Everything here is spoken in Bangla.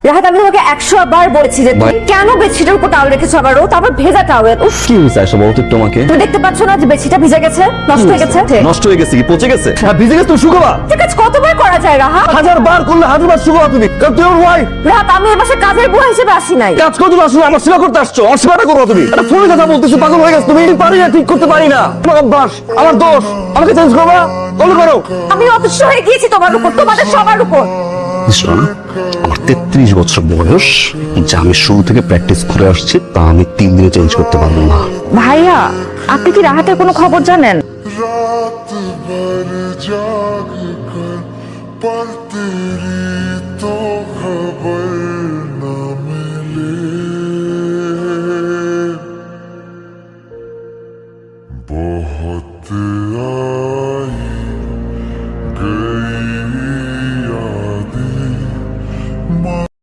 রাহাত, আমি তোমাকে 100 বার বলেছি যে তুমি কেন বেডশিটের উপর টাওয়েল রেখেছো আবারও, তারপর ভেজা টাওয়েল। উফ, কি হয়েছে আয়শা, বলো তো একটু আমাকে। তুমি দেখতে পাচ্ছ না যে বেডশিটটা ভিজে গেছে, নষ্ট হয়ে গেছে? নষ্ট হয়ে গেছে কি পচে গেছে? হ্যাঁ ভিজে গেছে তো শুকাবা। ঠিক আছে, কতবার করা যায় রাহাত? হাজার বার করলে হাজার বার শুকাবা তুমি, কারণ তুমি আমার ভাই। রাহাত, আমি এ বাসায় কাজের বুয়া হিসেবে আসি নাই। কাজ করতে আসলে আমার সেবা করতে আসছো, আমার সেবাটা করো তুমি। একটা ফোনে কথা বলতেছো, পাগল হয়ে গেছো তুমি। পারি না, ঠিক করতে পারি না, আমার অভ্যাস, আমার দোষ। আমাকে চেঞ্জ করবা, কল করো। আমি অতিষ্ঠ হয়ে গিয়েছি তোমার উপর, তোমাদের সবার উপর। আমার 33 বছর বয়স, যা আমি শুরু থেকে প্র্যাকটিস করে আসছি, তা আমি 3 দিনে চেঞ্জ করতে পারবো না। ভাইয়া, আপনি কি রাহাতের কোনো খবর জানেন? रात भर जाग कर पर तेरी तो खबर